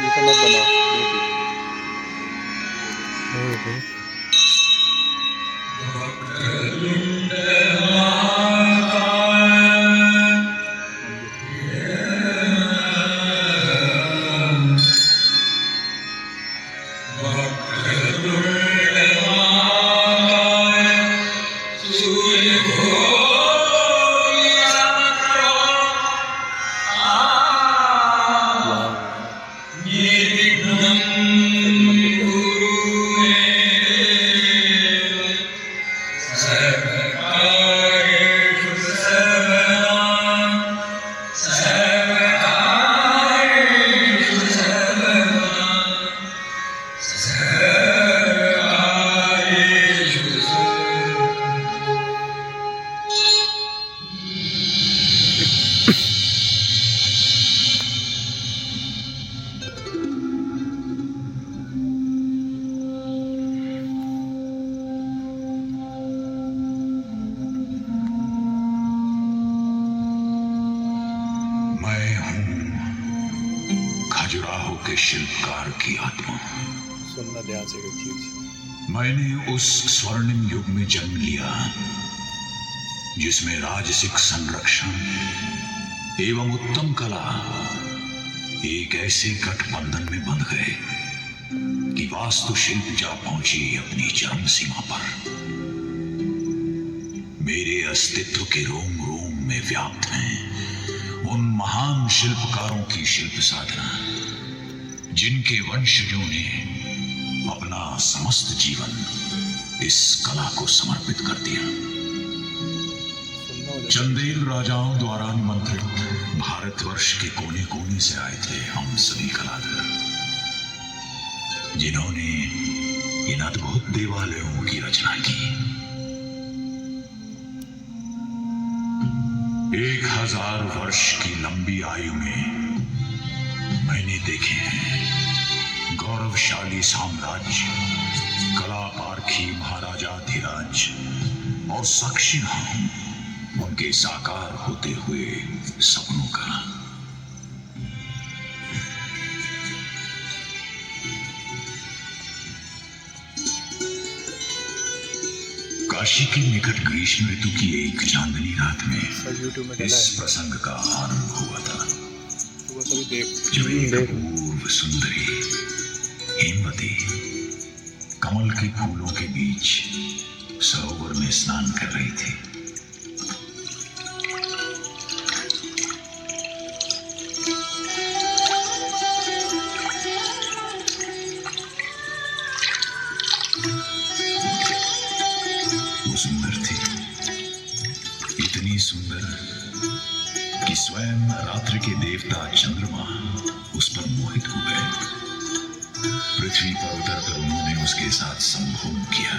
ये सब मत बनाओ, देख लो। खजुराहो के शिल्पकार की आत्मा। सुनना ध्यान से एक चीज। मैंने उस स्वर्णिम युग में जन्म लिया जिसमें राजसिक संरक्षण एवं उत्तम कला एक ऐसे गठबंधन में बंध गए कि वास्तुशिल्प जा पहुंची अपनी चरम सीमा पर। मेरे अस्तित्व के रोम रोम में व्याप्त हैं उन महान शिल्पकारों की शिल्प साधना जिनके वंशजों ने अपना समस्त जीवन इस कला को समर्पित कर दिया। चंदेल राजाओं द्वारा निमंत्रित भारतवर्ष के कोने कोने से आए थे हम सभी कलाकार, जिन्होंने इन अद्भुत देवालयों की रचना की। 1000 वर्ष की लंबी आयु में मैंने देखे हैं गौरवशाली साम्राज्य, कला पारखी महाराजाधिराज और साक्षी हूं उनके साकार होते हुए सपनों का। काशी के निकट ग्रीष्म ऋतु की एक चांदनी रात में इस प्रसंग का आरंभ हुआ था। जब एक अपूर्व सुंदरी हेमवती कमल के फूलों के बीच सरोवर में स्नान कर रही थी। सुंदर थी, इतनी सुंदर कि स्वयं रात्रि के देवता चंद्रमा उस पर मोहित हो गए। पृथ्वी पर उतरकर उन्होंने उसके साथ संभोग किया,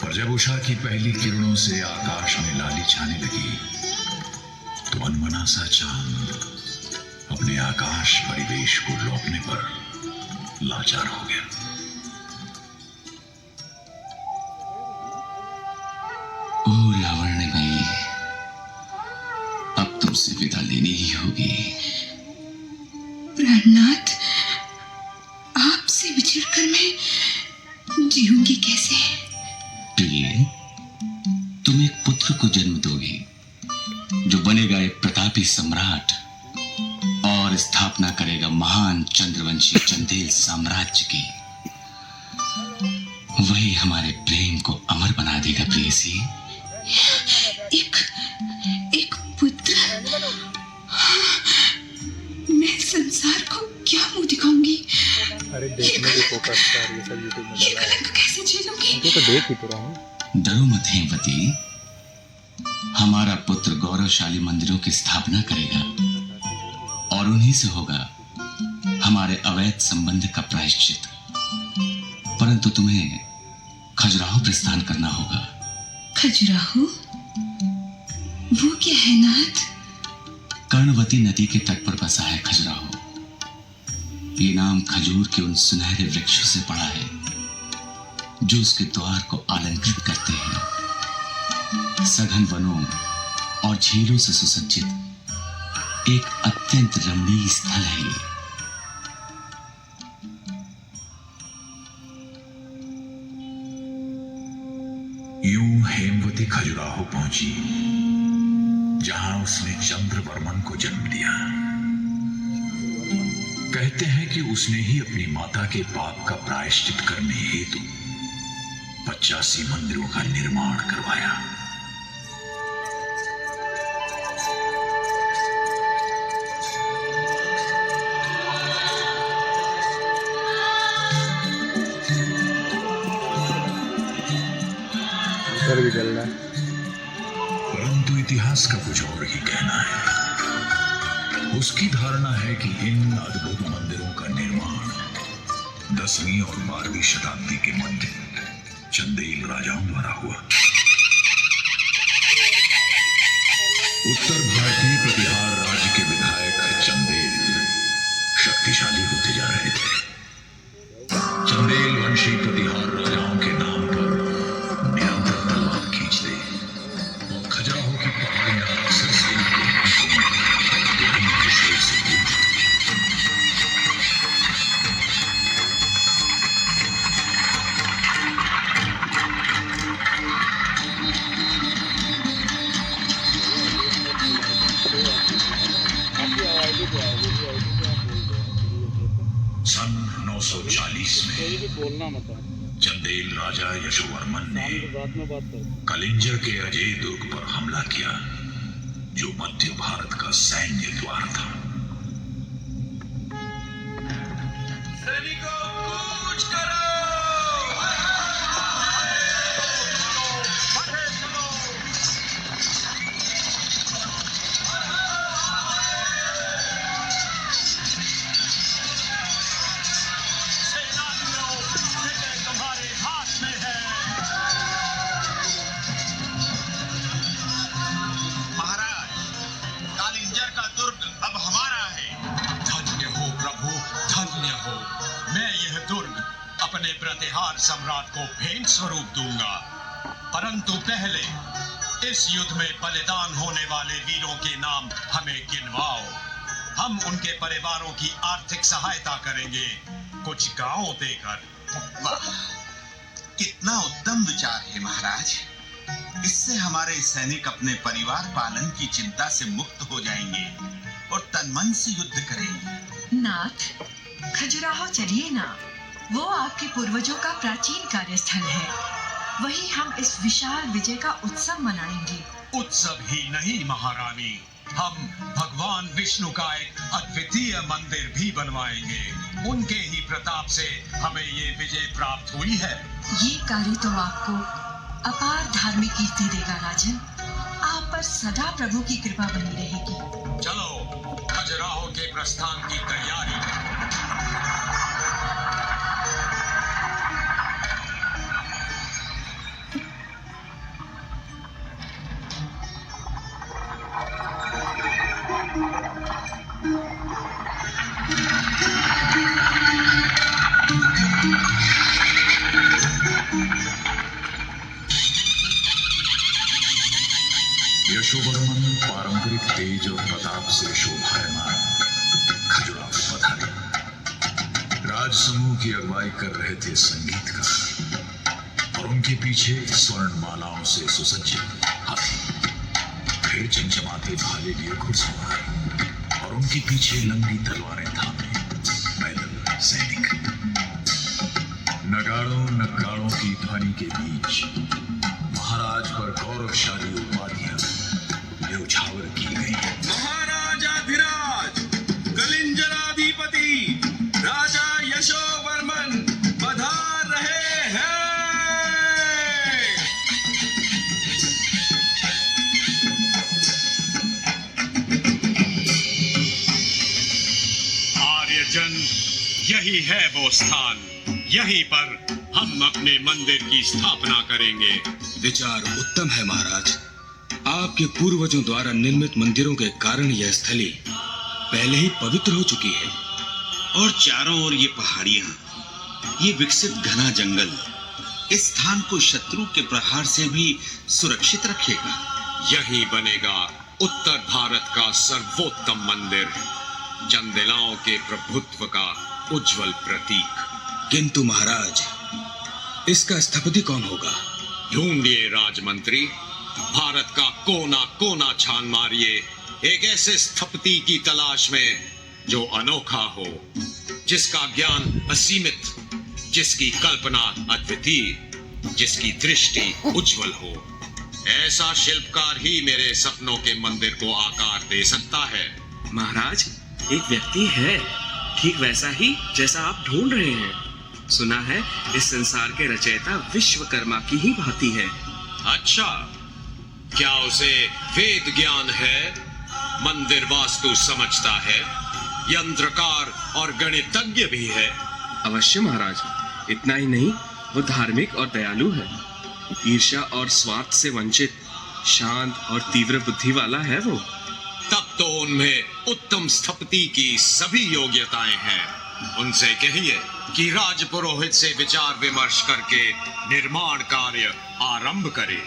पर जब उषा की पहली किरणों से आकाश में लाली छाने लगी तो अनमना सा चांद अपने आकाश परिवेश को लौटने पर लाचार हो गया। ओ लावण्य भाई, अब तुमसे विदा लेनी ही होगी। प्राणनाथ, आपसे बिछड़कर मैं जीऊंगी कैसे? प्रिय, तुम एक पुत्र को जन्म दोगे जो बनेगा एक प्रतापी सम्राट और स्थापना करेगा महान चंद्रवंशी चंदेल साम्राज्य की। वही हमारे प्रेम को अमर बना देगा प्रेयसी। एक पुत्र? मैं संसार को क्या मुंह दिखाऊंगी? अरे देखने की फोकस कर, ये सब यूट्यूब में ये कलंक कैसे झेलूंगी? तो देख ही तो रहा हूं। डरो मत हेमवती, हमारा पुत्र गौरवशाली मंदिरों की स्थापना करेगा और उन्हीं से होगा हमारे अवैध संबंध का प्रायश्चित। परंतु तुम्हें खजुराहो प्रस्थान करना होगा। खजुराहो? वो क्या है नाथ? कर्णवती नदी के तट पर बसा है खजुराहो। ये नाम खजूर के उन सुनहरे वृक्षों से पड़ा है जो उसके द्वार को अलंकृत करते हैं। सघन वनों और झीलों से सुसज्जित एक अत्यंत रमणीय स्थल है। यूं हेमवती खजुराहो पहुंची, जहां उसने चंद्रवर्मन को जन्म दिया। कहते हैं कि उसने ही अपनी माता के पाप का प्रायश्चित करने हेतु 85 मंदिरों का निर्माण करवाया। सर भी जल रहा है। परंतु इतिहास का कुछ और ही कहना है। उसकी धारणा है कि इन अद्भुत मंदिरों का निर्माण 10वीं और 12वीं शताब्दी के मध्य चंदेल राजाओं द्वारा हुआ। उत्तर भारतीय प्रतिहार राज्य के विधायक चंदेल शक्तिशाली होते जा रहे थे। चंदेल वंशी प्रतिहार राजाओं के नाम पर निरंतर तलवार खींचते और खजुराहो की पहाड़ियां अक्सर सैनिक के शोर से गूंजती। सन 940 में चंदेल राजा यशोवर्मन ने कलिंजर के अजय दुर्ग पर हमला किया, जो मध्य भारत का सैन्य द्वार था। सैनिकों, कूच करो! अपने प्रतिहार सम्राट को भेंट स्वरूप दूंगा, परंतु पहले इस युद्ध में बलिदान होने वाले वीरों के नाम हमें गिनवाओ। हम उनके परिवारों की आर्थिक सहायता करेंगे, कुछ गांव देकर। वाह, कितना उत्तम विचार है महाराज। इससे हमारे सैनिक अपने परिवार पालन की चिंता से मुक्त हो जाएंगे और तन मन से युद्ध करेंगे। नाथ, खजुराहो चलिए ना। वो आपके पूर्वजों का प्राचीन कार्यस्थल है। वही हम इस विशाल विजय का उत्सव मनाएंगे। उत्सव ही नहीं महारानी, हम भगवान विष्णु का एक अद्वितीय मंदिर भी बनवाएंगे। उनके ही प्रताप से हमें ये विजय प्राप्त हुई है। ये कार्य तो आपको अपार धार्मिक कीर्ति देगा राजन। आप पर सदा प्रभु की कृपा बनी रहेगी। चलो खजुराहो के प्रस्थान की तैयारी। यशोवर्मन पारंपरिक तेज और प्रताप से शोभायमान खजुराहो पधारे। राजसमूह की अगुवाई कर रहे थे संगीतकार, और उनके पीछे स्वर्ण मालाओं से सुसज्जित हाथी, फिर चमचमाते भाले लिए घुड़सवार, और उनके पीछे लंबी तलवारें थामे पैदल सैनिक। नगाड़ों नगाड़ों की ध्वनि के बीच महाराज पर गौरवशाली उपाधियां न्यौछावर की गई। महाराजाधिराज कलिंजराधिपति राजा यशोवर्मन पधार रहे हैं। आर्यजन, यही है वो स्थान। यहीं पर हम अपने मंदिर की स्थापना करेंगे। विचार उत्तम है महाराज। आपके पूर्वजों द्वारा निर्मित मंदिरों के कारण यह स्थली पहले ही पवित्र हो चुकी है। और चारों ओर ये पहाड़ियां, ये विकसित घना जंगल इस स्थान को शत्रु के प्रहार से भी सुरक्षित रखेगा। यही बनेगा उत्तर भारत का सर्वोत्तम मंदिर, चंदेलाओं के प्रभुत्व का उज्जवल प्रतीक। किंतु महाराज, इसका स्थपति कौन होगा? ढूंढिए राजमंत्री, भारत का कोना कोना छान मारिए एक ऐसे स्थपति की तलाश में जो अनोखा हो, जिसका ज्ञान असीमित, जिसकी कल्पना अद्वितीय, जिसकी दृष्टि उज्जवल हो। ऐसा शिल्पकार ही मेरे सपनों के मंदिर को आकार दे सकता है। महाराज, एक व्यक्ति है ठीक वैसा ही जैसा आप ढूंढ रहे हैं। सुना है इस संसार के रचयिता विश्वकर्मा की ही भांति है। अच्छा, क्या उसे वेद ज्ञान है, मंदिर वास्तु समझता है, यंत्रकार और गणितज्ञ भी है? अवश्य महाराज, इतना ही नहीं, वो धार्मिक और दयालु है। ईर्ष्या और स्वार्थ से वंचित, शांत और तीव्र बुद्धि वाला है वो। तब तो उनमें उत्तम स्थपति की सभी योग्यताएं हैं। उनसे कहिए कि राजपुरोहित से विचार विमर्श करके निर्माण कार्य आरंभ करे।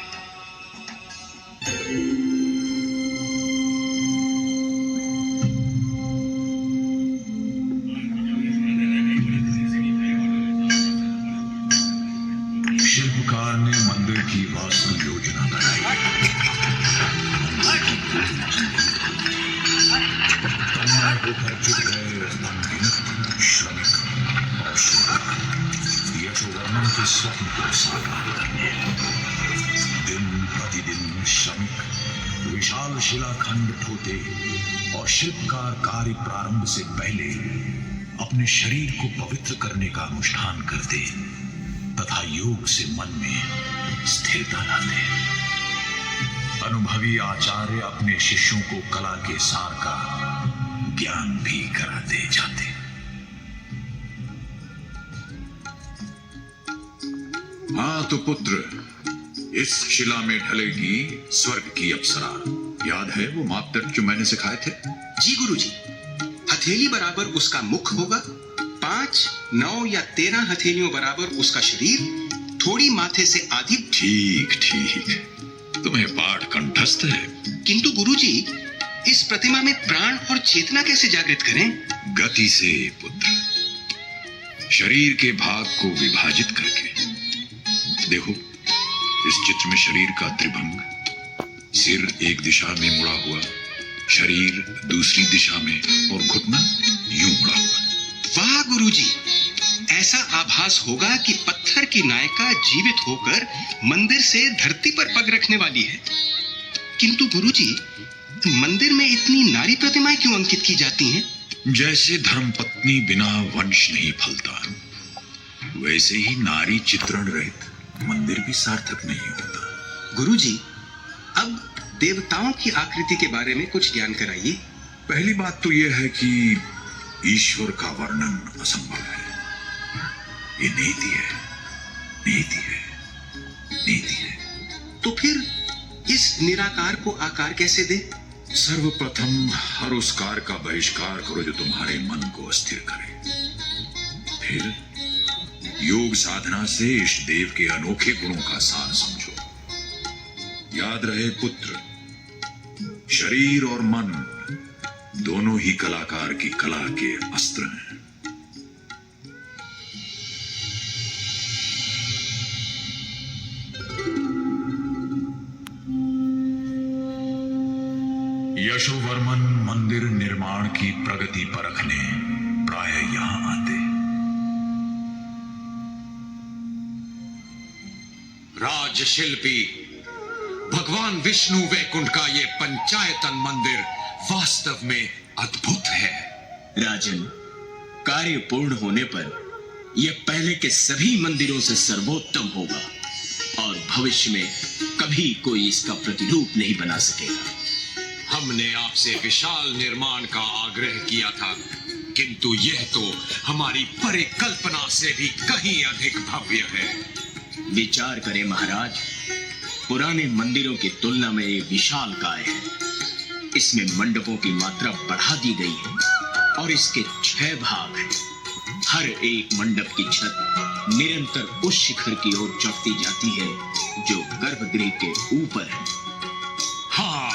शिल्पकार ने मंदिर की वास्तु योजना बनाई। तन्मय होकर जुट गए अनगिनत श्रमिक और श्रमिक यशोवर्मन के स्वप्न को साकार करने। दिन प्रतिदिन श्रमिक विशाल शिलाखंड ढोते और शिल्पकार कार्य प्रारंभ से पहले अपने शरीर को पवित्र करने का अनुष्ठान करते तथा योग से मन में स्थिरता लाते। अनुभवी आचार्य अपने शिष्यों को कला के सार का ज्ञान भी कराते जाते। हाँ तो पुत्र, इस शिला में ढलेगी स्वर्ग की अप्सरा। याद है वो मापदंड जो मैंने सिखाए थे? जी गुरुजी, हथेली बराबर उसका मुख होगा, 5, 9 या 13 हथेलियों बराबर उसका शरीर, थोड़ी माथे से आधी। ठीक ठीक, तुम्हें पाठ कंठस्थ है। किंतु गुरुजी, इस प्रतिमा में प्राण और चेतना कैसे जागृत करें? गति से पुत्र, शरीर के भाग को विभाजित करके। देखो, इस चित्र में शरीर का त्रिभंग, सिर एक दिशा में मुड़ा हुआ, शरीर दूसरी दिशा में और घुटना यूं मुड़ा हुआ। वाह गुरुजी, ऐसा आभास होगा कि पत्थर की नायिका जीवित होकर मंदिर से धरती पर पग रखने वाली है। किंतु गुरुजी, मंदिर में इतनी नारी प्रतिमाएं क्यों अंकित की जाती हैं? जैसे धर्मपत्नी बिना वंश नहीं फलता, वैसे ही नारी चित्रण रहित मंदिर भी सार्थक नहीं होता। गुरुजी, अब देवताओं की आकृति के बारे में कुछ ज्ञान कराइए। पहली बात तो यह है कि ईश्वर का वर्णन असंभव है। ये नीति है, नीति है, नीति है। तो फिर इस निराकार को आकार कैसे दे? सर्वप्रथम हर उस कार का बहिष्कार करो जो तुम्हारे मन को अस्थिर करे। फिर योग साधना से इष्ट देव के अनोखे गुणों का सार समझो। याद रहे पुत्र, शरीर और मन दोनों ही कलाकार की कला के अस्त्र हैं। यशोवर्मन मंदिर निर्माण की प्रगति परखने प्राय यहां आते। राजशिल्पी भगवान विष्णु वैकुंठ का ये पंचायतन मंदिर वास्तव में अद्भुत है। राजन, कार्य पूर्ण होने पर यह पहले के सभी मंदिरों से सर्वोत्तम होगा और भविष्य में कभी कोई इसका प्रतिरूप नहीं बना सकेगा। हमने आपसे विशाल निर्माण का आग्रह किया था, किंतु यह तो हमारी परिकल्पना से भी कहीं अधिक भव्य है। विचार करें महाराज, पुराने मंदिरों की तुलना में ये विशाल काय है। इसमें मंडपों की मात्रा बढ़ा दी गई है और इसके 6 भाग हैं। हर एक मंडप की छत निरंतर उस शिखर की ओर चढ़ती जाती है जो गर्भगृह के ऊपर है। हाँ,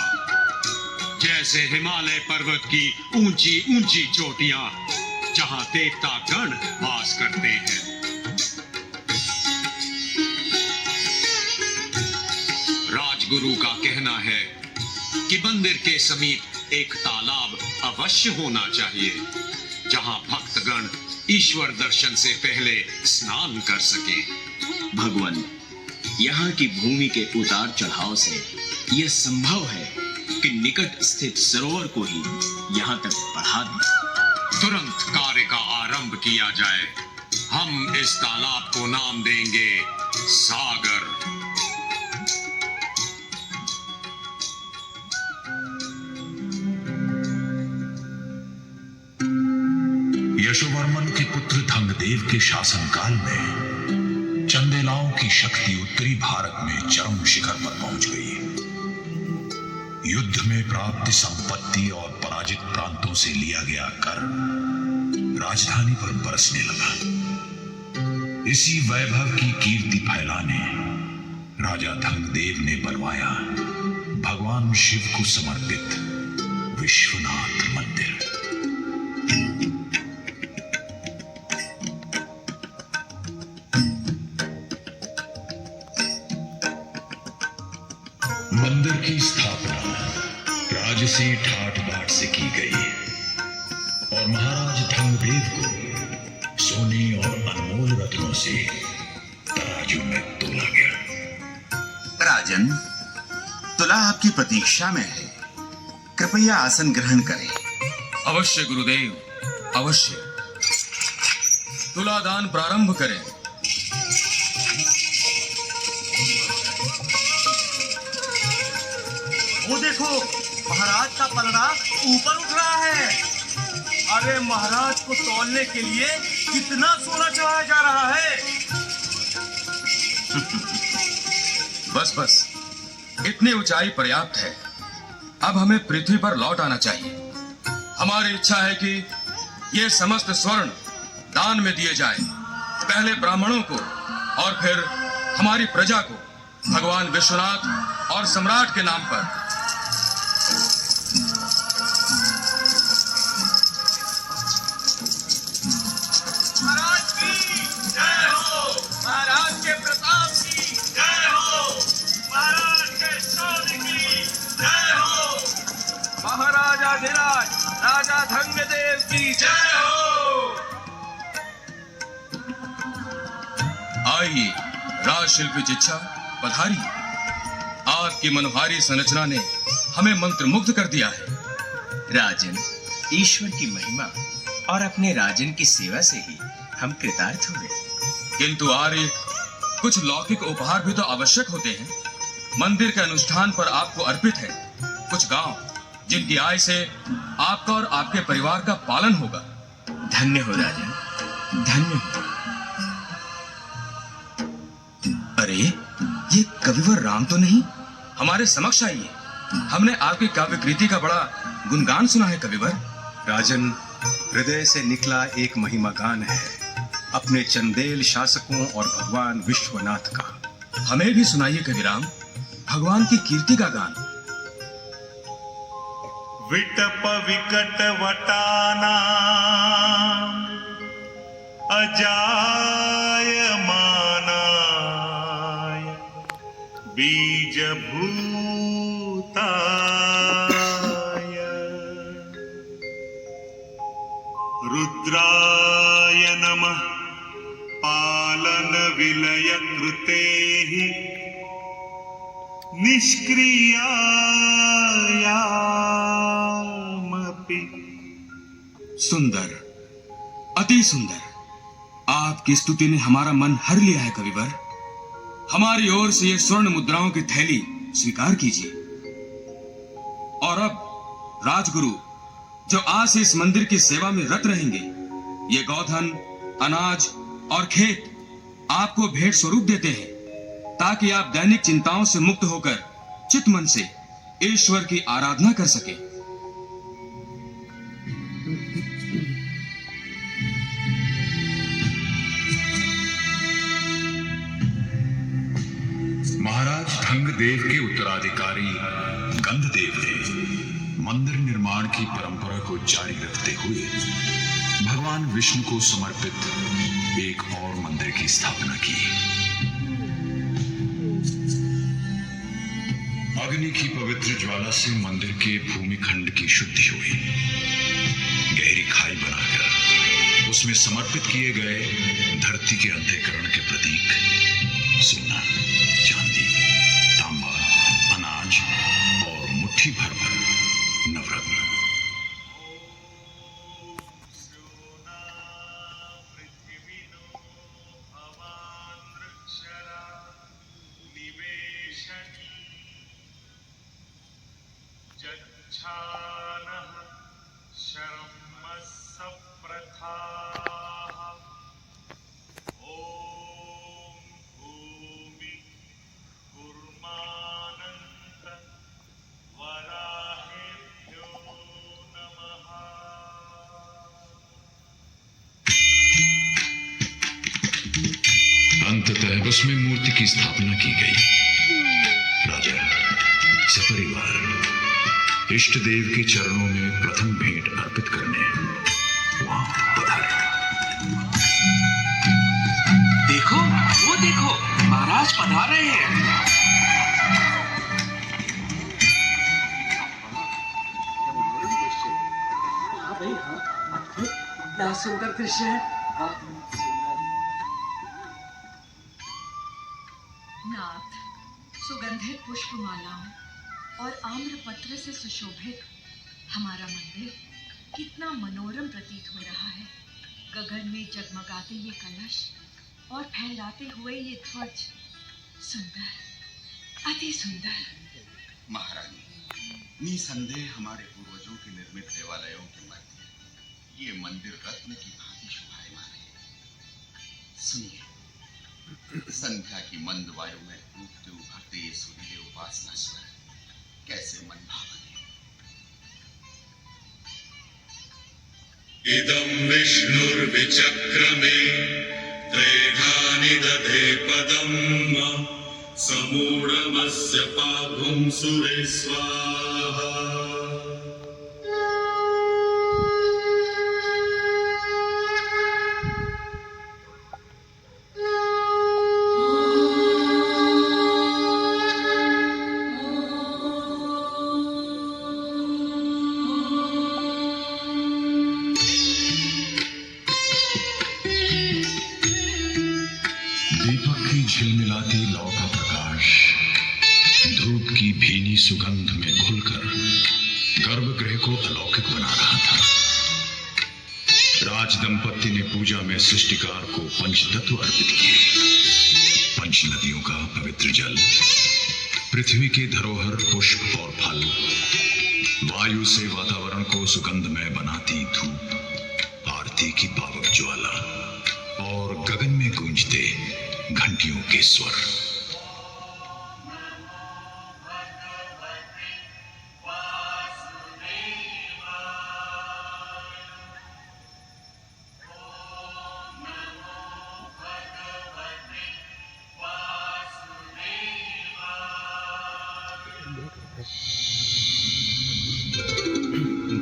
जैसे हिमालय पर्वत की ऊंची ऊंची चोटियां जहां देवता गण वास करते हैं। राजगुरु का कहना है कि मंदिर के समीप एक तालाब अवश्य होना चाहिए, जहां भक्तगण ईश्वर दर्शन से पहले स्नान कर सके। भगवान, यहाँ की भूमि के उतार चढ़ाव से यह संभव है कि निकट स्थित सरोवर को ही यहाँ तक बढ़ा दें। तुरंत कार्य का आरंभ किया जाए। हम इस तालाब को नाम देंगे सागर। यशोवर्मन के पुत्र धंगदेव के शासनकाल में चंदेलाओं की शक्ति उत्तरी भारत में चरम शिखर पर पहुंच गई। युद्ध में प्राप्त संपत्ति और पराजित प्रांतों से लिया गया कर राजधानी पर बरसने लगा। इसी वैभव की कीर्ति फैलाने राजा धंगदेव ने बनवाया भगवान शिव को समर्पित विश्वनाथ मंदिर। मंदिर की स्थापना राजसी ठाट बाट से की गई और महाराज धंगदेव को सोने और अनमोल रत्नों से तराजू में तोला गया। राजन, तुला आपकी प्रतीक्षा में है, कृपया आसन ग्रहण करें। अवश्य गुरुदेव, अवश्य। तुलादान प्रारंभ करें। वो देखो, महाराज का पलड़ा ऊपर उठ रहा है। अरे महाराज को तौलने के लिए कितना सोना चढ़ाया जा रहा है। बस बस, इतनी ऊंचाई पर्याप्त है। अब हमें पृथ्वी पर लौट आना चाहिए। हमारी इच्छा है कि ये समस्त स्वर्ण दान में दिए जाए, पहले ब्राह्मणों को और फिर हमारी प्रजा को, भगवान विश्वनाथ और सम्राट के नाम पर। महाराज की जय हो, महाराज के प्रताप की जय हो, महाराज के शौर्य की जय हो, महाराजाधिराज राजा धंगदेव की जय हो। आइए राजशिल्पी जिच्छा, पधारिए। आपकी मनोहारी संरचना ने हमें मंत्रमुग्ध कर दिया है। राजन, ईश्वर की महिमा और अपने राजन की सेवा से ही हम कृतार्थ हुए। किंतु आर्य, कुछ लौकिक उपहार भी तो आवश्यक होते हैं। मंदिर के अनुष्ठान पर आपको अर्पित है कुछ गांव, जिनकी आय से आपका और आपके परिवार का पालन होगा। धन्य हो राजन, धन्य हो। अरे, ये कविवर राम तो नहीं? हमारे समक्ष आइए। हमने आपकी काव्य कृति का बड़ा गुणगान सुना है कविवर। राजन, हृदय से निकला एक महिमा गान है अपने चंदेल शासकों और भगवान विश्वनाथ का। हमें भी सुनाइए कविराम, भगवान की कीर्ति का गान। विटप विकट वटाना अजाय मानाय बीज भूताय रुद्राय नमः पालन विलय कृतेहि निष्क्रियायामपि। सुंदर, अति सुंदर। आपकी स्तुति ने हमारा मन हर लिया है कविवर। हमारी ओर से ये स्वर्ण मुद्राओं की थैली स्वीकार कीजिए। और अब राजगुरु, जो आज से इस मंदिर की सेवा में रत रहेंगे, ये गौधन, अनाज और खेत आपको भेंट स्वरूप देते हैं, ताकि आप दैनिक चिंताओं से मुक्त होकर चित मन से ईश्वर की आराधना कर सके। महाराज धंगदेव के उत्तराधिकारी गंधदेव ने मंदिर निर्माण की परंपरा को जारी रखते हुए भगवान विष्णु को समर्पित एक और मंदिर की स्थापना की। अग्नि की पवित्र ज्वाला से मंदिर के भूमिखंड की शुद्धि हुई। गहरी खाई बनाकर उसमें समर्पित किए गए धरती के अंतःकरण के प्रतीक सोना, चांदी, तांबा, अनाज और मुट्ठी भर नवरत्न। अंततः उसमें मूर्ति की स्थापना की गई। राजा सपरिवार इष्ट देव के चरणों में प्रथम भेंट अर्पित करने वहां पधारे। देखो, वो देखो, महाराज पधार रहे हैं। हाँ भाई, हाँ, क्या सुंदर दृश्य है। नाथ, सुगंधित पुष्पमालाओं और आम्रपत्र से सुशोभित हमारा मंदिर कितना मनोरम प्रतीत हो रहा है। गगन में जगमगाते ये कलश और फहराते हुए ये ध्वज, सुंदर, अति सुंदर। महारानी, निसंदेह हमारे पूर्वजों के निर्मित देवालयों के मध्य ये मंदिर रत्न की भांति शोभायमान है। सुनिए, संध्या की मंद वायु में उठते उभरते ये सुरीले उपासना स्वर कैसे मन भावन है। इदं विष्णुर्विचक्रमे त्रेधानि दधे पदम् समूढमस्य पागुं सुरे स्वाहा। दीपक की झिलमिलाती लौ का प्रकाश धूप की भीनी सुगंध में घुलकर गर्भगृह को अलौकिक बना रहा था। राज दंपत्ति ने पूजा में सृष्टिकार को पंचतत्व अर्पित किए। पंच नदियों का पवित्र जल, पृथ्वी के धरोहर पुष्प और फल, वायु से वातावरण को सुगंधमय बनाती धूप, आरती की पावक ज्वाला और गगन में गूंजते घंटियों के स्वर।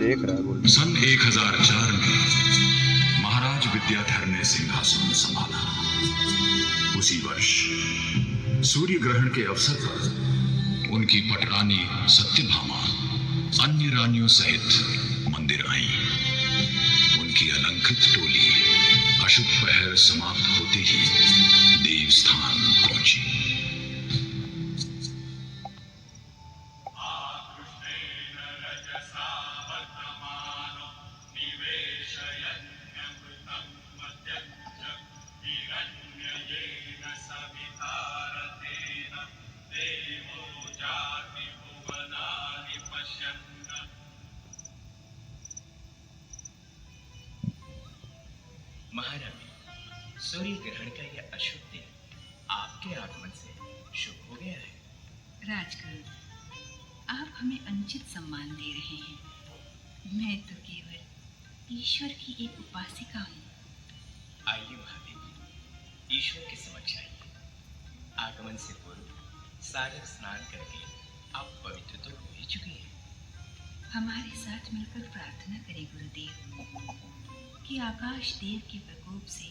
देख रहा है बोल। सन 1004 में महाराज विद्याधर ने सिंहासन संभाला। उसी वर्ष सूर्य ग्रहण के अवसर पर उनकी पटरानी सत्यभामा अन्य रानियों सहित मंदिर आई। उनकी अलंकृत टोली अशुभ पहर समाप्त होते ही देवस्थान पहुंची। महारानी, सूर्य ग्रहण का यह अशुभ दिन आपके आगमन से शुभ हो गया है। राजगुरु, आप हमें अनुचित सम्मान दे रहे हैं। मैं तो केवल ईश्वर की एक उपासिका हूँ। आइए महादेवी, ईश्वर के समक्ष आइए। आगमन से पूर्व सागर स्नान करके आप पवित्र तो हो ही चुके हैं। हमारे साथ मिलकर प्रार्थना करें गुरुदेव कि आकाश देव के प्रकोप से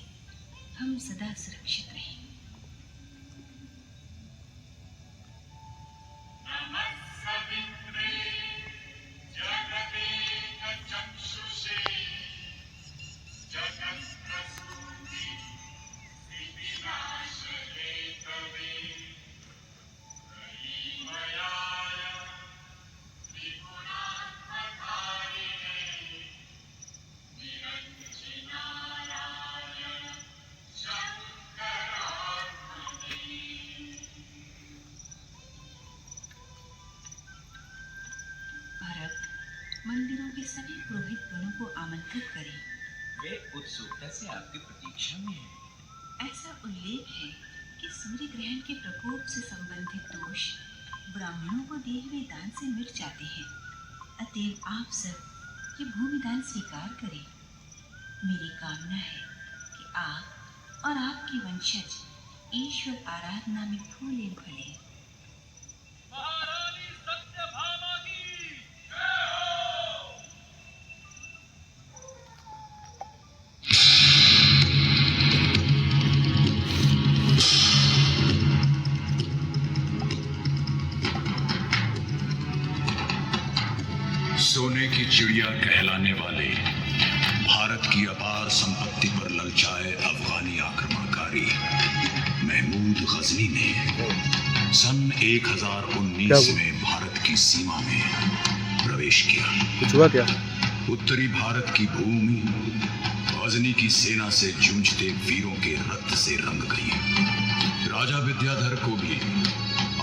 हम सदा सुरक्षित रहें। नमः से आपकी प्रतीक्षा में है। ऐसा उल्लेख है कि सूर्य ग्रहण के प्रकोप से संबंधित दोष ब्राह्मणों को दिए हुए दान से मिट जाते हैं। अतएव आप सब ये भूमि दान स्वीकार करें। मेरी कामना है कि आप और आपके वंशज ईश्वर आराधना में फूले फले। महारानी सत्यभामा की जय हो। सोने की चिड़िया कहलाने वाले भारत की अपार संपत्ति पर ललचाए अफगानी आक्रमणकारी महमूद गजनी ने सन 1019 में भारत की सीमा में प्रवेश किया। कुछ हुआ क्या? उत्तरी भारत की भूमि गजनी की सेना से जूझते वीरों के रक्त से रंग गई। राजा विद्याधर को भी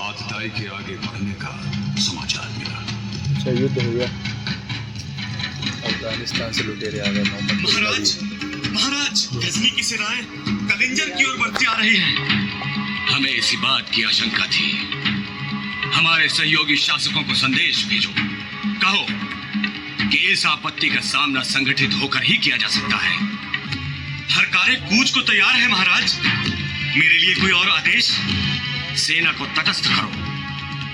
आतताई के आगे बढ़ने का समाचार मिला। अच्छा, युद्ध हो गया। अफगानिस्तान से लुटेरे आ गए। महाराज, महाराज, गजनी की सेनाएं कलिंजर की ओर बढ़ती आ रही हैं। हमें इसी बात की आशंका थी। हमारे सहयोगी शासकों को संदेश भेजो। कहो कि इस आपत्ति का सामना संगठित होकर ही किया जा सकता है। हर कार्य कूच को तैयार है महाराज। मेरे लिए कोई और आदेश? सेना को तटस्थ करो।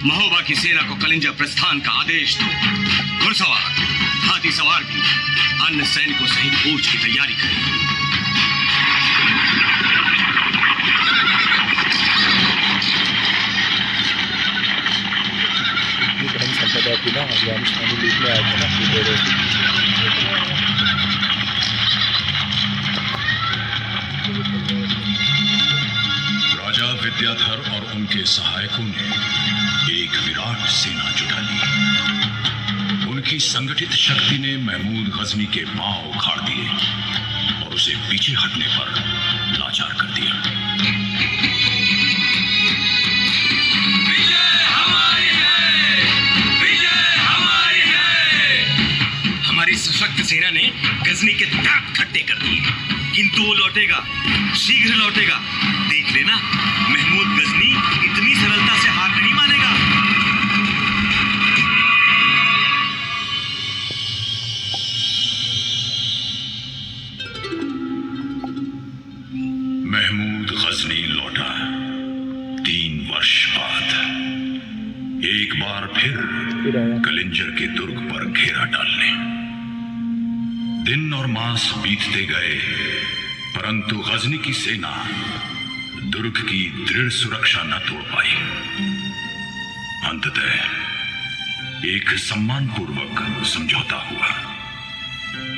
महोबा की सेना को कलिंजा प्रस्थान का आदेश दो। घुड़सवार, हाथी सवार भी अन्य सैनिकों सहित कूच की तैयारी करें। धन संपदा थी ना, अफगानिस्तानी लूटने आए थे ना लुटेरे। राजा विद्याधर और उनके सहायकों ने एक विराट सेना जुटा ली। उनकी संगठित शक्ति ने महमूद गजनी के पांव उखाड़ दिए और उसे पीछे हटने पर लाचार कर दिया। विजय हमारी है, विजय हमारी है। हमारी सशक्त सेना ने गजनी के दांत खट्टे कर दिए, किंतु वो लौटेगा, शीघ्र लौटेगा। देख लेना, महमूद गजनी इतनी सरलता से हार नहीं मानेगा। महमूद गजनी लौटा 3 वर्ष बाद, एक बार फिर कलिंजर के दुर्ग पर घेरा डालने। दिन और मास बीतते गए, परंतु गजनी की सेना दुर्ग की दृढ़ सुरक्षा न तोड़ पाई। अंततः एक सम्मानपूर्वक समझौता हुआ।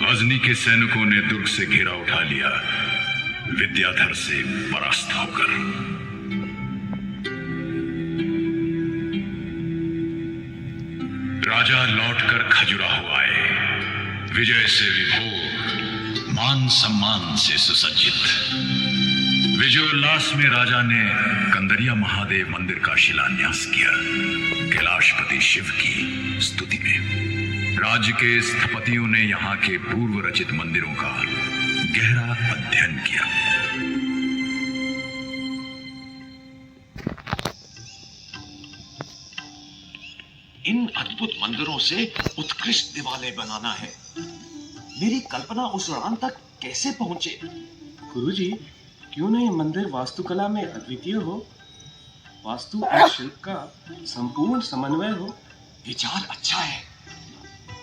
गजनी के सैनिकों ने दुर्ग से घेरा उठा लिया, विद्याधर से परास्त होकर। राजा लौटकर खजुराहो आए, विजय से विभोर, मान सम्मान से सुसज्जित। विजयोल्लास में राजा ने कंदरिया महादेव मंदिर का शिलान्यास किया, कैलाशपति शिव की स्तुति में। राज्य के स्थपतियों ने यहाँ के पूर्व रचित मंदिरों का गहरा अध्ययन किया। इन अद्भुत मंदिरों से उत्कृष्ट दिवाले बनाना है। मेरी कल्पना उस उड़ान तक कैसे पहुंचे? गुरुजी, क्यों न ये मंदिर वास्तुकला में अद्वितीय हो, वास्तु और शिल्प का संपूर्ण समन्वय हो। विचार अच्छा है।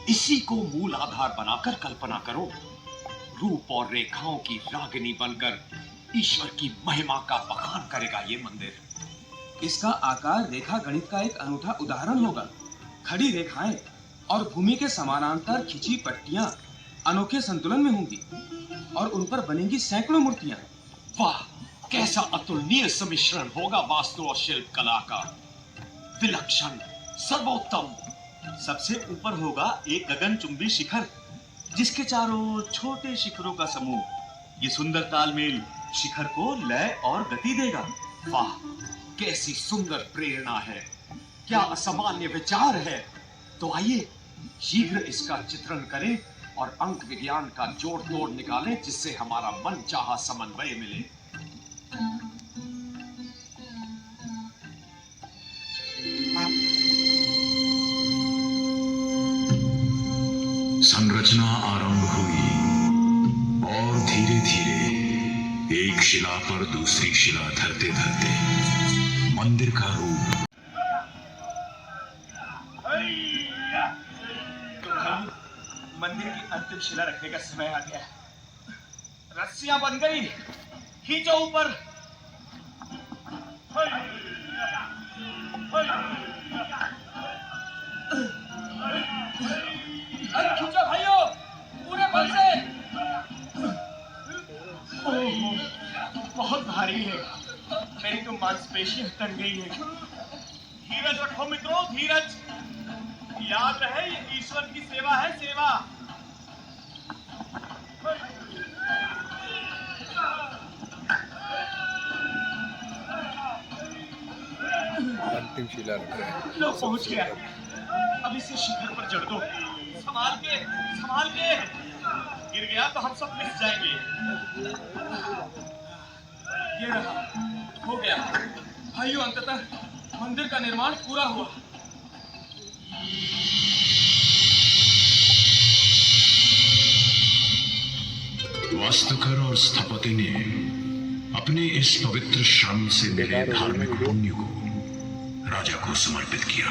इसी को मूल आधार बनाकर कल्पना करो। रूप और रेखाओं की रागिनी बनकर ईश्वर की महिमा का बखान करेगा ये मंदिर। इसका आकार रेखा गणित का एक अनूठा उदाहरण होगा। खड़ी रेखाएं और भूमि के समानांतर खिंची पट्टियां अनोखे संतुलन में होंगी और उन पर बनेंगी सैकड़ों मूर्तियां। वाह, कैसा अतुलनीय सम्मिश्रण होगा वास्तु और शिल्प कला का। विलक्षण, सर्वोत्तम। सबसे ऊपर होगा एक गगनचुंबी शिखर, जिसके चारों छोटे शिखरों का समूह। ये सुंदर तालमेल शिखर को लय और गति देगा। वाह, कैसी सुंदर प्रेरणा है, क्या असामान्य विचार है। तो आइए शीघ्र इसका चित्रण करें और अंक विज्ञान का जोड़ तोड़ निकालें, जिससे हमारा मन चाहा समन्वय मिले। संरचना आरंभ हुई और धीरे धीरे एक शिला पर दूसरी शिला धरते धरते मंदिर का रूप। मंदिर की अंतिम शिला रखने का समय आ गया। रस्सियां बन गई, खींचो ऊपर। अरे खींचो भाइयों, पूरे बल से। ओह, बहुत भारी है, मेरी तो मांसपेशियां तन गई है। धीरज रखो मित्रों, धीरज। याद रहे, ये ईश्वर की सेवा है, सेवा। अंतिम शिला लो पहुंच गया। अब इसे शिखर पर चढ़ दो। संभाल के, संभाल के। गिर गया तो हम सब मिस जाएंगे। ये रहा, हो गया भाइयों, अंततः मंदिर का निर्माण पूरा हुआ। वास्तुकार और स्थपति ने अपने इस पवित्र श्रम से मिले धार्मिक पुण्य को राजा को समर्पित किया।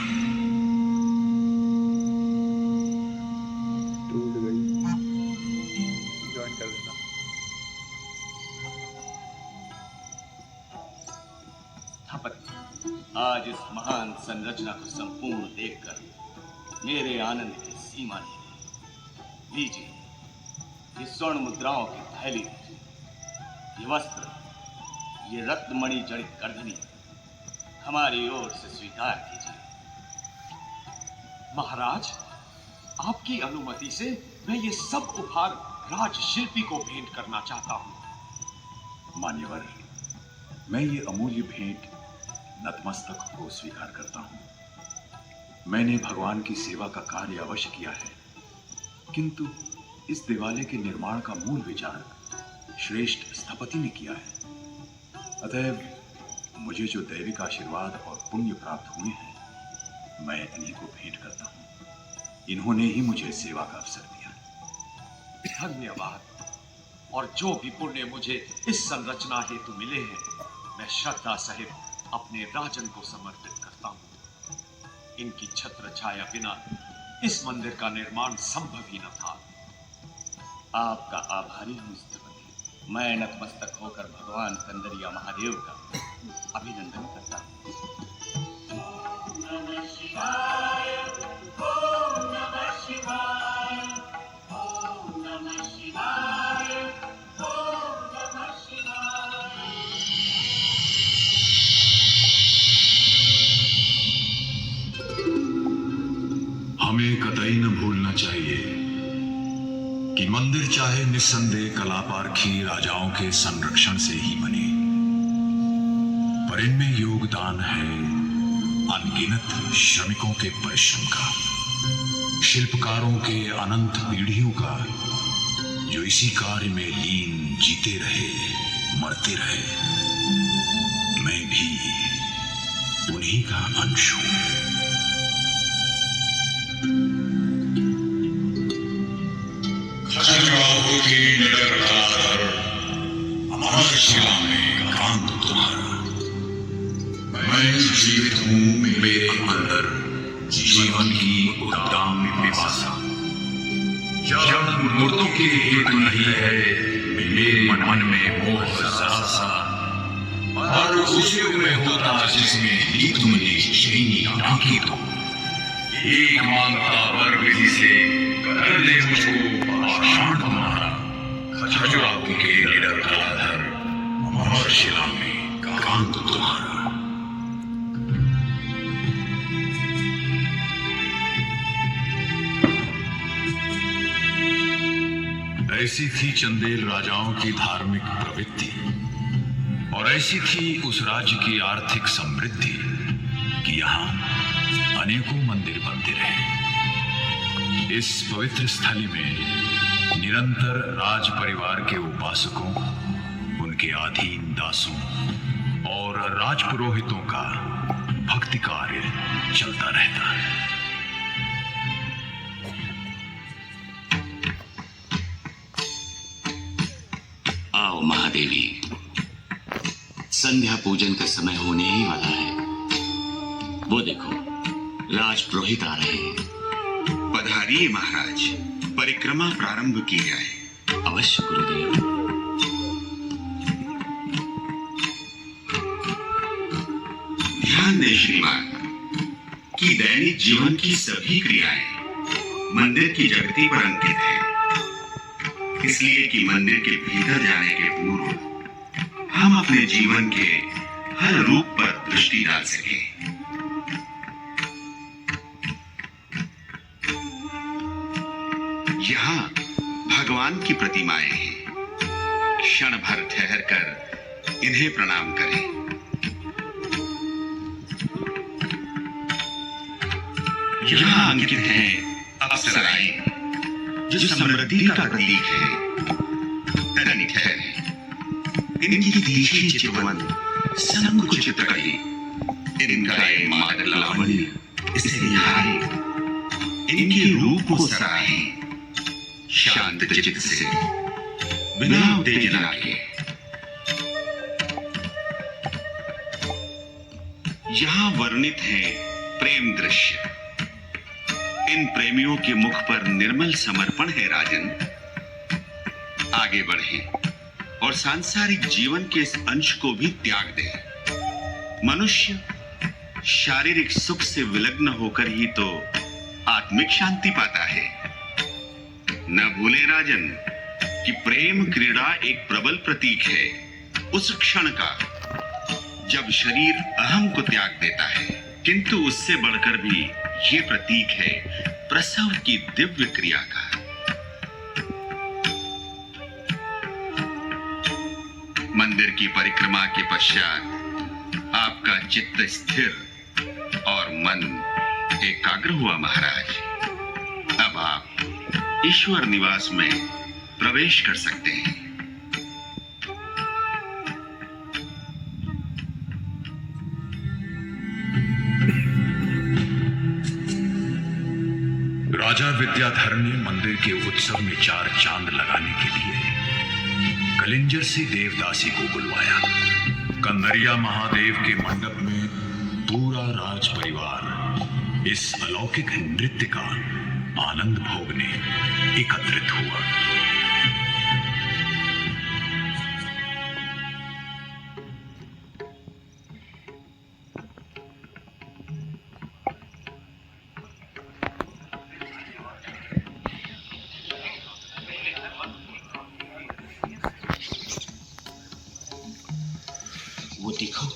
टूट गई, ज्वाइन कर देना। स्थपति, आज इस महान संरचना को संपूर्ण देखकर मेरे आनंद की सीमा नहीं। लीजिए, ये स्वर्ण मुद्राओं की थैली, ये वस्त्र, ये रत्नमणि जड़ित करधनी हमारी ओर से स्वीकार कीजिए। महाराज, आपकी अनुमति से मैं ये सब उपहार राजशिल्पी को भेंट करना चाहता हूं। मान्यवर, मैं ये अमूल्य भेंट नतमस्तक हो स्वीकार करता हूं। मैंने भगवान की सेवा का कार्य अवश्य किया है, किंतु इस देवालय के निर्माण का मूल विचार श्रेष्ठ स्थपति ने किया है। अतएव मुझे जो दैविक आशीर्वाद और पुण्य प्राप्त हुए हैं, मैं इन्हीं को भेंट करता हूं। इन्होंने ही मुझे सेवा का अवसर दिया। धन्यवाद। और जो भी पुण्य मुझे इस संरचना हेतु मिले हैं, मैं श्रद्धा सहित अपने राजन को समर्पित करता हूं। इनकी छत्र छाया बिना इस मंदिर का निर्माण संभव ही न था। आपका आभारी हूं स्थपति। मैं नतमस्तक होकर भगवान कंदरिया महादेव का अभिनंदन करता हूं। ओम नमः शिवाय, ओम नमः शिवाय, ओम नमः शिवाय, ओम नमः शिवाय। हमें कतई न भूलना चाहिए कि मंदिर चाहे निस्संदेह कलापारखी राजाओं के संरक्षण से ही बने, पर इनमें योगदान है अनगिनत श्रमिकों के परिश्रम का, शिल्पकारों के अनंत पीढ़ियों का, जो इसी कार्य में लीन जीते रहे, मरते रहे। मैं भी उन्हीं का अंश हूं। खजुराहो की निडर आधार, अमर शिला में कांत तुम्हारा। मैं जीवित हूँ मेरे अंदर जीवन की उद्दाम पिपासा। जब मूर्तों के हेतु नहीं है मेरे मन में मोह जरा सा, और उस युग में होता जिसमें ली तुमने चैनी आंखी तो। एक मांगता वर विधि से कर दे मुझको पाषाण तुम्हारा। खजुराहो के निडर आधार, अमर शिला में कांत तुम्हारा। ऐसी थी चंदेल राजाओं की धार्मिक प्रवृत्ति, और ऐसी थी उस राज्य की आर्थिक समृद्धि कि यहाँ अनेकों मंदिर बनते रहे। इस पवित्र स्थली में निरंतर राज परिवार के उपासकों, उनके अधीन दासों और राजपुरोहितों का भक्ति कार्य चलता रहता है। आओ महादेवी, संध्या पूजन का समय होने ही वाला है। वो देखो, राजपुरोहित आ रहे हैं। पधारिए महाराज, परिक्रमा प्रारंभ की जाए। अवश्य गुरुदेव। ध्यान दें श्रीमान कि दैनिक जीवन की सभी क्रियाएं मंदिर की जगती पर अंकित है, इसलिए कि मंदिर के भीतर जाने के पूर्व हम अपने जीवन के हर रूप पर दृष्टि डाल सकें। यहाँ भगवान की प्रतिमाएं हैं, क्षण भर ठहर कर इन्हें प्रणाम करें। यहाँ अंकित हैं अप्सराएं, जो समृद्धि का प्रतीक है। तनिक ठहरें, इनकी तीखी चितवन संकुचित कली, इनका ये मादक लावण्य इसे निहारें, इनके रूप को सराहें शांत चित्त से, बिना उत्तेजना के। यहाँ वर्णित है प्रेम दृश्य। इन प्रेमियों के मुख पर निर्मल समर्पण है राजन। आगे बढ़ें और सांसारिक जीवन के इस अंश को भी त्याग दें। मनुष्य शारीरिक सुख से विलग्न होकर ही तो आत्मिक शांति पाता है। न भूलें राजन कि प्रेम क्रीड़ा एक प्रबल प्रतीक है उस क्षण का जब शरीर अहम को त्याग देता है, किंतु उससे बढ़कर भी ये प्रतीक है प्रसव की दिव्य क्रिया का। मंदिर की परिक्रमा के पश्चात आपका चित्त स्थिर और मन एकाग्र हुआ महाराज। अब आप ईश्वर निवास में प्रवेश कर सकते हैं। राजा विद्याधर ने मंदिर के उत्सव में 4 चांद लगाने के लिए कलिंजर से देवदासी को बुलवाया। कंदरिया महादेव के मंडप में पूरा राज परिवार इस अलौकिक नृत्य का आनंद भोगने एकत्रित हुआ। वो देखो,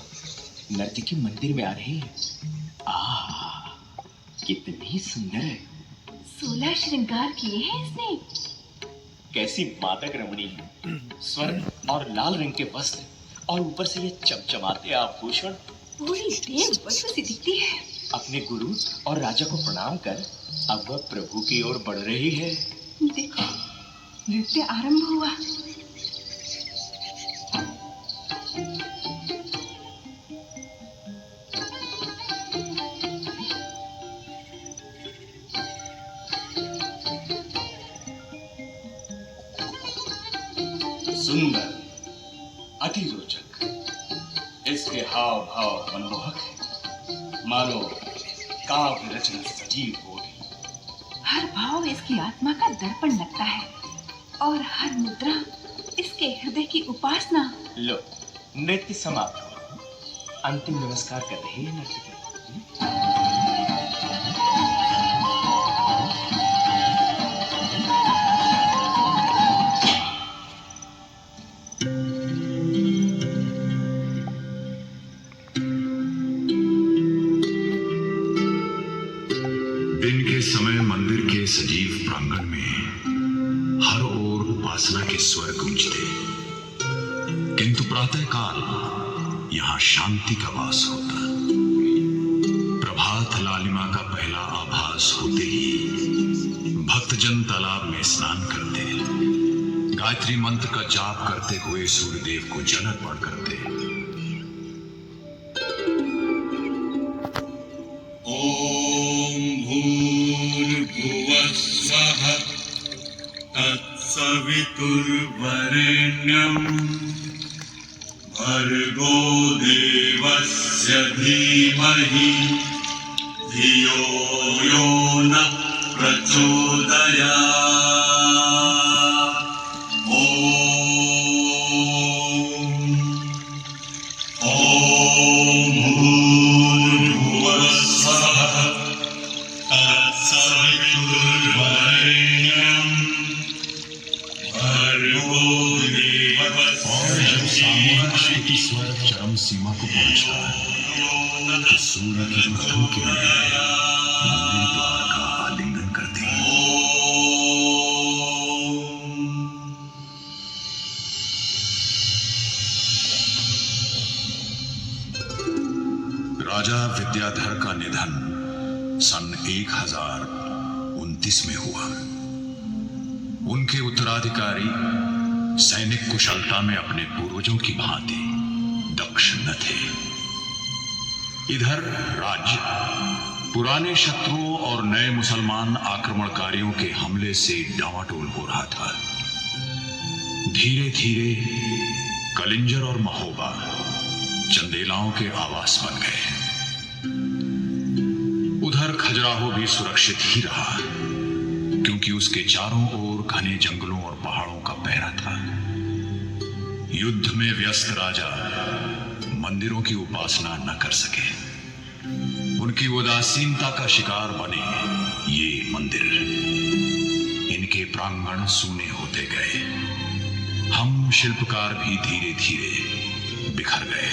नर्तकी मंदिर में आ रही है। कितनी सुंदर है। 16 श्रृंगार किए हैं इसने। कैसी मादक रमणी है। स्वर्ण और लाल रंग के वस्त्र और ऊपर से ये चमचमाते आभूषण। पूरी देव वस्त्र से दिखती है। अपने गुरु और राजा को प्रणाम कर अब वह प्रभु की ओर बढ़ रही है। देखो, नृत्य आरंभ हुआ। सुंदर, अति रोचक। इसके हाव भाव मनमोहक है, मानो काव्य रचना सजीव हो गई। हर भाव इसकी आत्मा का दर्पण लगता है और हर मुद्रा इसके हृदय की उपासना। लो, नृत्य समाप्त हुआ। अंतिम नमस्कार कर रही है नर्तकी। दिन के समय मंदिर के सजीव प्रांगण में हर ओर उपासना के स्वर गूंजते, किंतु प्रातःकाल यहाँ शांति का वास होता। प्रभात लालिमा का पहला आभास होते ही भक्तजन तालाब में स्नान करते, गायत्री मंत्र का जाप करते हुए सूर्यदेव को जल अर्पण करते। ॐ भूर्भुवः स्वः तत्सवितुर्वरेण्यम् भर्गो देवस्य धीमहि धियो यो नः प्रचोदयात्। ॐ भूर्भुवः स्वः तत्सवितुर्वरेण्यम् भर्गो देवस्य की स्वर चरम सीमा को पहुंचा तो सूर्य की उठन के लिए मंदिर द्वार का आलिंगन करते हैं। राजा विद्याधर का निधन सन 1029 में हुआ। उनके उत्तराधिकारी सैनिक कुशलता में अपने पूर्वजों की भांति दक्ष न थे। इधर राज्य पुराने शत्रुओं और नए मुसलमान आक्रमणकारियों के हमले से डामाडोल हो रहा था। धीरे धीरे कलिंजर और महोबा चंदेलाओं के आवास बन गए। उधर खजुराहो भी सुरक्षित ही रहा, क्योंकि उसके चारों ओर घने जंगलों और पहाड़ों का पहरा था। युद्ध में व्यस्त राजा मंदिरों की उपासना न कर सके। उनकी उदासीनता का शिकार बने ये मंदिर। इनके प्रांगण सूने होते गए। हम शिल्पकार भी धीरे धीरे बिखर गए।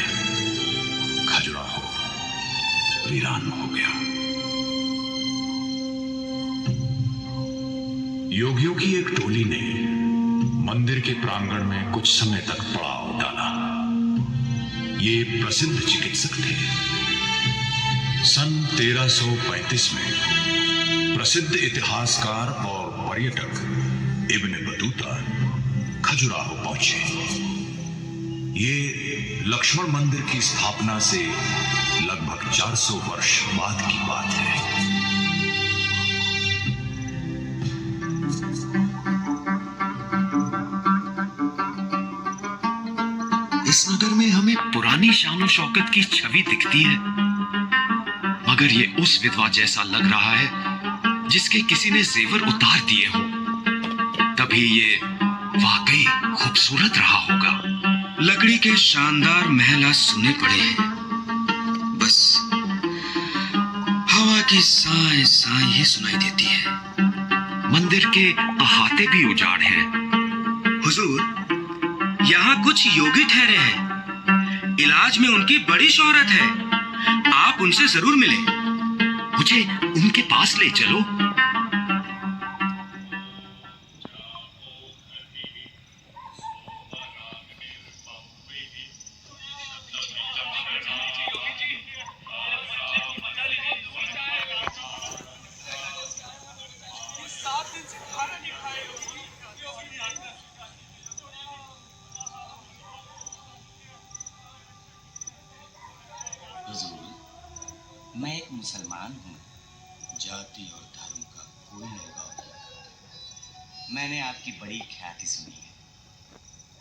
खजुराहो वीरान हो गया। योगियों की एक टोली ने मंदिर के प्रांगण में कुछ समय तक पड़ाव डाला। ये प्रसिद्ध चिकित्सक थे। सन 1335 में प्रसिद्ध इतिहासकार और पर्यटक इब्न बतूता खजुराहो पहुंचे। ये लक्ष्मण मंदिर की स्थापना से लगभग 400 वर्ष बाद की बात है। इस नगर में हमें पुरानी शान शौकत की छवि दिखती है, मगर ये उस विधवा जैसा लग रहा है जिसके किसी ने जेवर उतार दिए हो। तभी ये वाकई खूबसूरत रहा होगा। लकड़ी के शानदार महल सुने पड़े हैं, बस हवा की साए साए ही सुनाई देती है। मंदिर के अहाते भी उजाड़ हैं। हुजूर, यहाँ कुछ योगी ठहरे हैं। इलाज में उनकी बड़ी शोहरत है। आप उनसे जरूर मिले। मुझे उनके पास ले चलो। मैं एक मुसलमान हूँ। जाति और धर्म का कोई अलगाव नहीं। मैंने आपकी बड़ी ख्याति सुनी है।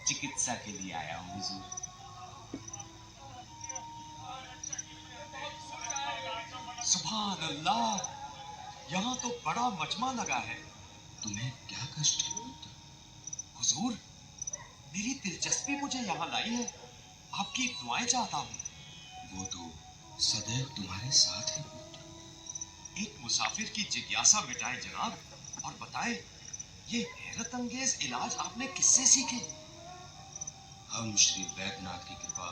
चिकित्सा के लिए आया हूँ हुजूर। सुभान अल्लाह, यहाँ तो बड़ा मजमा लगा है। तुम्हें क्या कष्ट है? हुजूर, मेरी दिलचस्पी मुझे यहाँ लाई है। आपकी दुआएं चाहता हूँ। वो तो सदैव तुम्हारे साथ है। एक मुसाफिर की जिज्ञासा मिटाए जनाब, और बताए ये हैरत अंगेज इलाज आपने किससे सीखे? हम श्री वैद्यनाथ की कृपा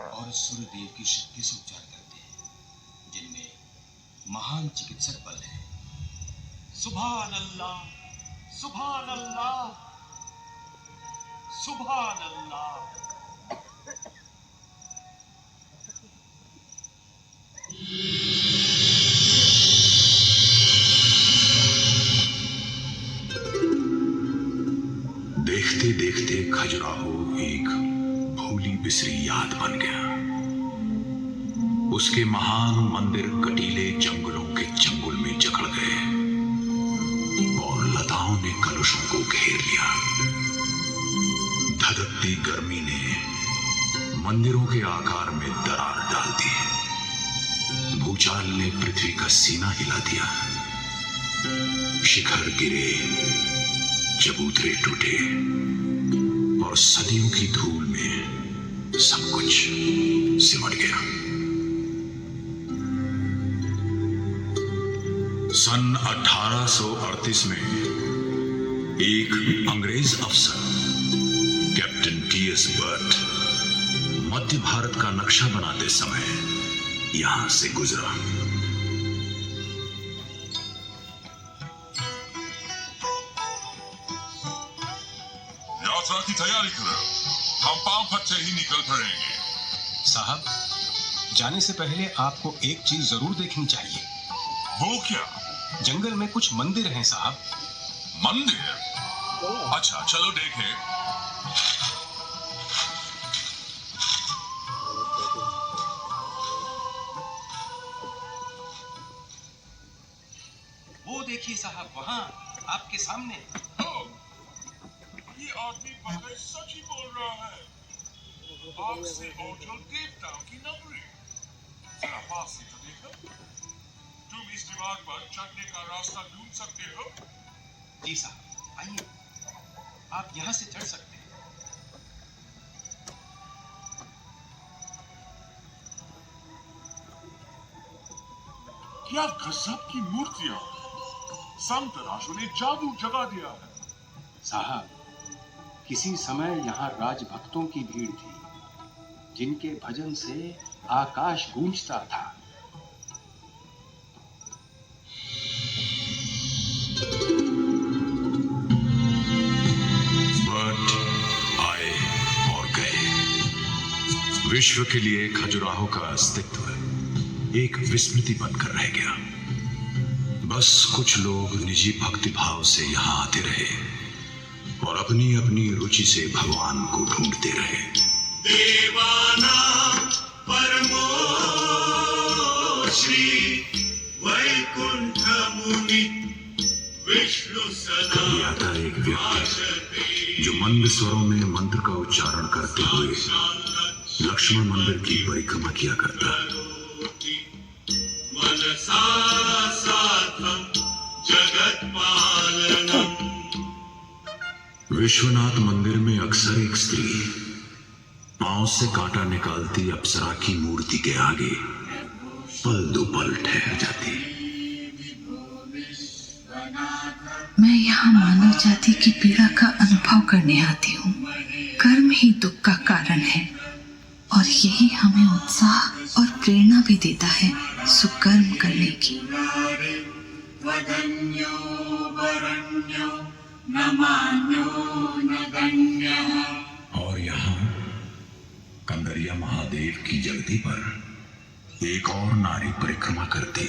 और सूर्यदेव की शक्ति से उपचार करते हैं, जिनमें महान चिकित्सक बल है। सुभान अल्लाह, सुभान अल्लाह, सुभान अल्लाह। देखते खजुराहो एक भूली बिसरी याद बन गया। उसके महान मंदिर कटीले जंगलों के चंगुल में जकड़ गए और लताओं ने कलुषों को घेर लिया। धधकती गर्मी ने मंदिरों के आकार में दरार डाल दी। भूचाल ने पृथ्वी का सीना हिला दिया। शिखर गिरे, चबूतरे टूटे और सदियों की धूल में सब कुछ सिमट गया। सन 1838 में एक अंग्रेज अफसर कैप्टन टी.एस. बर्ट मध्य भारत का नक्शा बनाते समय यहां से गुजरा। यात्रा की तैयारी करो, हम पांव फटते ही निकल पड़ेंगे। साहब, जाने से पहले आपको एक चीज जरूर देखनी चाहिए। वो क्या? जंगल में कुछ मंदिर हैं साहब। मंदिर? अच्छा, चलो देखें। वो देखिए साहब, वहाँ आपके सामने। ये आदमी बगैर सच ही बोल रहा है। आग से ओझल देवताओं की नगरी। जरा पास से तो देखो। तुम इस दीवार पर चढ़ने का रास्ता ढूंढ सकते हो? जी साहब, आइए, आप यहाँ से चढ़ सकते हैं। क्या गजब की मूर्तियां! संत तराशों ने जादू जगा दिया है। साहब, किसी समय यहाँ राजभक्तों की भीड़ थी, जिनके भजन से आकाश गूंजता था। बर्ट आए और गए। विश्व के लिए खजुराहो का अस्तित्व एक विस्मृति बनकर रह गया। बस कुछ लोग निजी भक्ति भाव से यहां आते रहे और अपनी अपनी रुचि से भगवान को ढूंढते रहे। देवाना परमो श्री वैकुंठ मुनि विष्णु सदा। आता एक व्यक्ति जो मंद स्वरों में मंत्र का उच्चारण करते हुए लक्ष्मण मंदिर की परिक्रमा किया करता। मनसा साधं जगत्पालनम्। विश्वनाथ मंदिर में अक्सर एक स्त्री पांव से कांटा निकालती अप्सरा की मूर्ति के आगे पल दो पल ठहर जाती। मैं यहाँ मानव जाति की पीड़ा का अनुभव करने आती हूँ। कर्म ही दुख का कारण है और यही हमें उत्साह और प्रेरणा भी देता है सुकर्म करने की। और यहाँ कंदरिया महादेव की जगती पर एक और नारी परिक्रमा करती।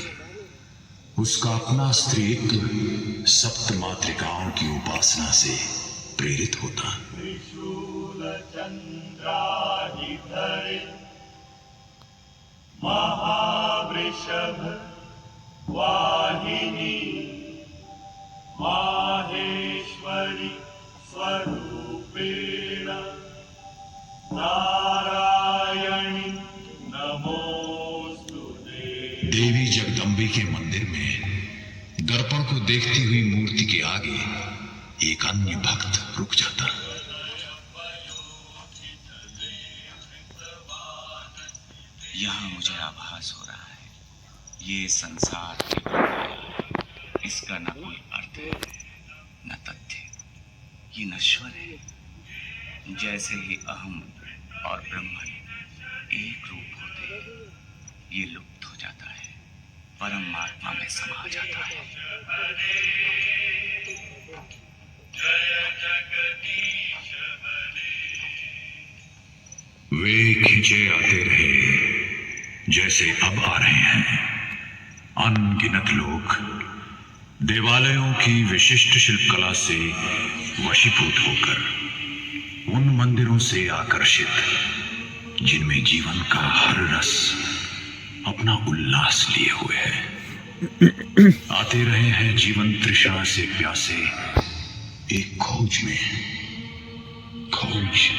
उसका अपना स्त्रीत्व सप्त मातृकाओं की उपासना से प्रेरित होता। महावृषभ वाहिनी माहेश्वरी स्वरूपेण नारायणी नमोस्तुते। देवी जगदम्बी के मंदिर में दर्पण को देखती हुई मूर्ति के आगे एक अन्य भक्त रुक जाता। यहाँ मुझे आभास हो रहा है, ये संसार केवल माया है। इसका न कोई अर्थ है न तथ्य। ये नश्वर है। जैसे ही अहम और ब्रह्मन एक रूप होते हैं, ये लुप्त हो जाता है, परमात्मा में समा जाता है। वे खींचे आते रहे जैसे अब आ रहे हैं। अनगिनत लोग देवालयों की विशिष्ट शिल्पकला से वशीभूत होकर मंदिरों से आकर्षित, जिनमें जीवन का हर रस अपना उल्लास लिए हुए है। आते रहे हैं जीवन तृष्णा से प्यासे, एक खोज में, खोज